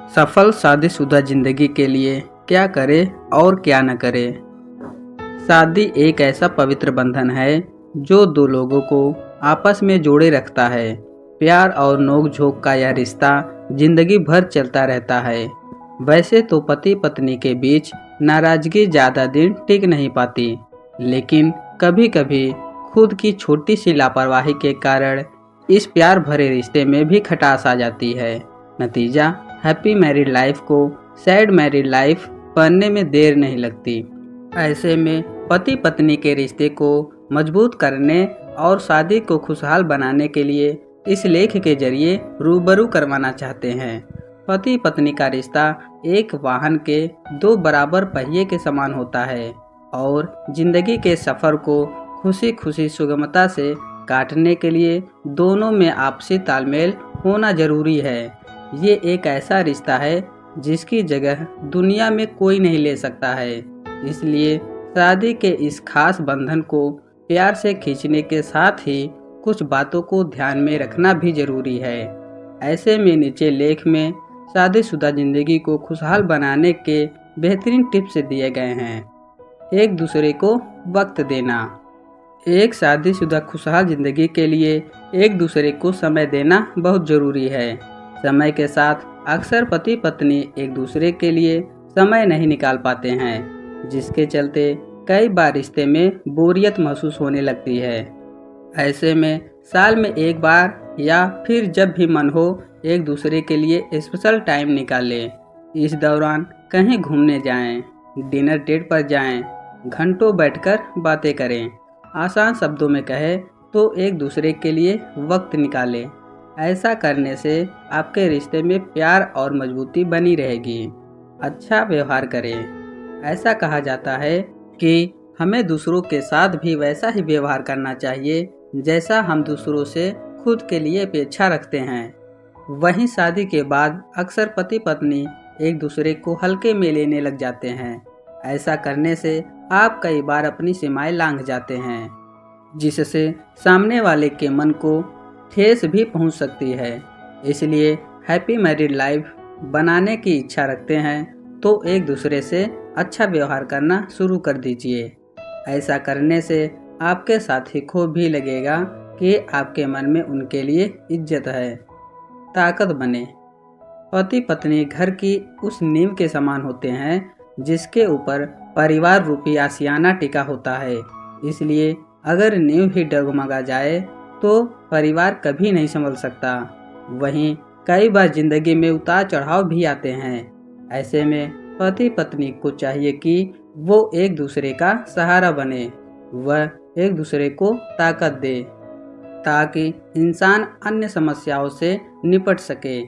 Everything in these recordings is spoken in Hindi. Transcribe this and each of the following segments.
सफल शादीशुदा जिंदगी के लिए क्या करें और क्या न करें। शादी एक ऐसा पवित्र बंधन है जो दो लोगों को आपस में जोड़े रखता है। प्यार और नोक-झोंक का यह रिश्ता जिंदगी भर चलता रहता है। वैसे तो पति पत्नी के बीच नाराजगी ज़्यादा दिन टिक नहीं पाती, लेकिन कभी-कभी खुद की छोटी सी लापरवाही के कारण इस प्यार भरे रिश्ते में भी खटास आ जाती है। नतीजा हैप्पी मैरिड लाइफ को सैड मैरिड लाइफ बनने में देर नहीं लगती। ऐसे में पति पत्नी के रिश्ते को मजबूत करने और शादी को खुशहाल बनाने के लिए इस लेख के जरिए रूबरू करवाना चाहते हैं। पति पत्नी का रिश्ता एक वाहन के दो बराबर पहिए के समान होता है और जिंदगी के सफ़र को खुशी खुशी सुगमता से काटने के लिए दोनों में आपसी तालमेल होना जरूरी है। ये एक ऐसा रिश्ता है जिसकी जगह दुनिया में कोई नहीं ले सकता है। इसलिए शादी के इस खास बंधन को प्यार से खींचने के साथ ही कुछ बातों को ध्यान में रखना भी जरूरी है। ऐसे में नीचे लेख में शादीशुदा जिंदगी को खुशहाल बनाने के बेहतरीन टिप्स दिए गए हैं। एक दूसरे को वक्त देना। एक शादीशुदा खुशहाल जिंदगी के लिए एक दूसरे को समय देना बहुत ज़रूरी है। समय के साथ अक्सर पति पत्नी एक दूसरे के लिए समय नहीं निकाल पाते हैं, जिसके चलते कई बार रिश्ते में बोरियत महसूस होने लगती है। ऐसे में साल में एक बार या फिर जब भी मन हो एक दूसरे के लिए स्पेशल टाइम निकालें। इस दौरान कहीं घूमने जाएं, डिनर डेट पर जाएं, घंटों बैठकर बातें करें। आसान शब्दों में कहे तो एक दूसरे के लिए वक्त निकालें। ऐसा करने से आपके रिश्ते में प्यार और मजबूती बनी रहेगी। अच्छा व्यवहार करें। ऐसा कहा जाता है कि हमें दूसरों के साथ भी वैसा ही व्यवहार करना चाहिए जैसा हम दूसरों से खुद के लिए अपेक्षा रखते हैं। वहीं शादी के बाद अक्सर पति पत्नी एक दूसरे को हल्के में लेने लग जाते हैं। ऐसा करने से आप कई बार अपनी सीमाएं लांघ जाते हैं, जिससे सामने वाले के मन को ठेस भी पहुंच सकती है। इसलिए हैप्पी मैरिड लाइफ बनाने की इच्छा रखते हैं तो एक दूसरे से अच्छा व्यवहार करना शुरू कर दीजिए। ऐसा करने से आपके साथी को भी लगेगा कि आपके मन में उनके लिए इज्जत है। ताकत बने। पति पत्नी घर की उस नींव के समान होते हैं जिसके ऊपर परिवार रूपी आशियाना टिका होता है। इसलिए अगर नींव ही डगमगा जाए तो परिवार कभी नहीं संभल सकता। वहीं कई बार जिंदगी में उतार चढ़ाव भी आते हैं। ऐसे में पति पत्नी को चाहिए कि वो एक दूसरे का सहारा बने, वह एक दूसरे को ताकत दे ताकि इंसान अन्य समस्याओं से निपट सके।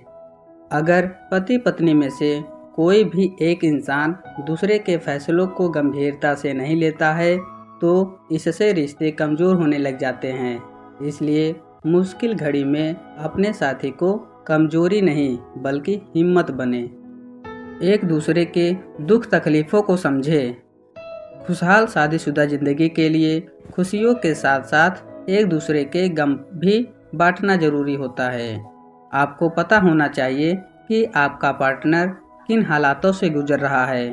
अगर पति पत्नी में से कोई भी एक इंसान दूसरे के फैसलों को गंभीरता से नहीं लेता है तो इससे रिश्ते कमज़ोर होने लग जाते हैं। इसलिए मुश्किल घड़ी में अपने साथी को कमजोरी नहीं बल्कि हिम्मत बने। एक दूसरे के दुख तकलीफ़ों को समझे। खुशहाल शादीशुदा ज़िंदगी के लिए खुशियों के साथ साथ एक दूसरे के गम भी बांटना ज़रूरी होता है। आपको पता होना चाहिए कि आपका पार्टनर किन हालातों से गुजर रहा है।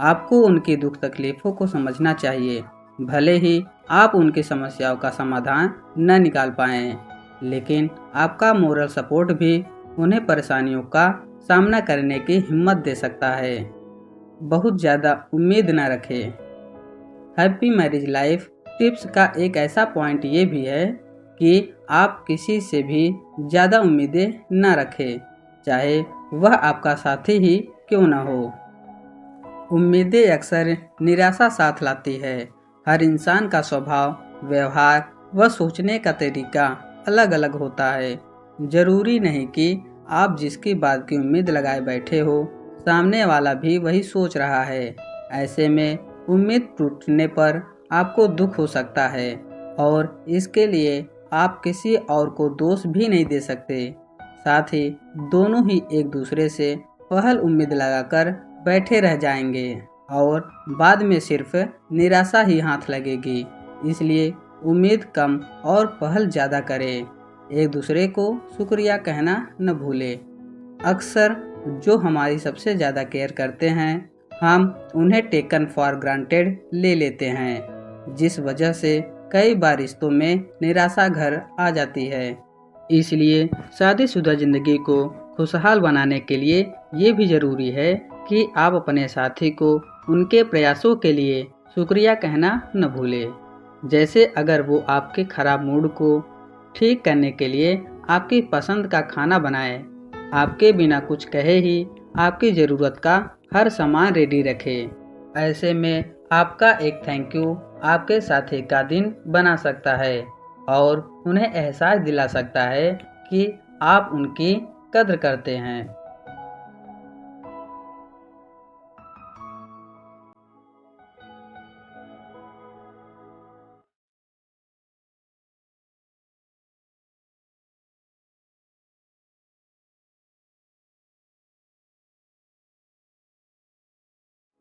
आपको उनकी दुख तकलीफ़ों को समझना चाहिए। भले ही आप उनकी समस्याओं का समाधान न निकाल पाएं, लेकिन आपका मोरल सपोर्ट भी उन्हें परेशानियों का सामना करने की हिम्मत दे सकता है। बहुत ज़्यादा उम्मीद न रखें। हैप्पी मैरिज लाइफ टिप्स का एक ऐसा पॉइंट ये भी है कि आप किसी से भी ज़्यादा उम्मीदें न रखें, चाहे वह आपका साथी ही क्यों न हो। उम्मीदें अक्सर निराशा साथ लाती है। हर इंसान का स्वभाव, व्यवहार व सोचने का तरीका अलग अलग होता है। ज़रूरी नहीं कि आप जिसकी बात की उम्मीद लगाए बैठे हो, सामने वाला भी वही सोच रहा है। ऐसे में उम्मीद टूटने पर आपको दुख हो सकता है और इसके लिए आप किसी और को दोष भी नहीं दे सकते। साथ ही दोनों ही एक दूसरे से पहल उम्मीद लगाकर बैठे रह जाएंगे और बाद में सिर्फ निराशा ही हाथ लगेगी। इसलिए उम्मीद कम और पहल ज़्यादा करें। एक दूसरे को शुक्रिया कहना न भूलें। अक्सर जो हमारी सबसे ज़्यादा केयर करते हैं, हम उन्हें टेकन फॉर ग्रांटेड ले लेते हैं, जिस वजह से कई बार रिश्तों में निराशा घर आ जाती है। इसलिए शादीशुदा ज़िंदगी को खुशहाल बनाने के लिए ये भी ज़रूरी है कि आप अपने साथी को उनके प्रयासों के लिए शुक्रिया कहना न भूलें। जैसे अगर वो आपके खराब मूड को ठीक करने के लिए आपकी पसंद का खाना बनाए, आपके बिना कुछ कहे ही आपकी ज़रूरत का हर सामान रेडी रखे। ऐसे में आपका एक थैंक यू आपके साथी का दिन बना सकता है और उन्हें एहसास दिला सकता है कि आप उनकी कद्र करते हैं।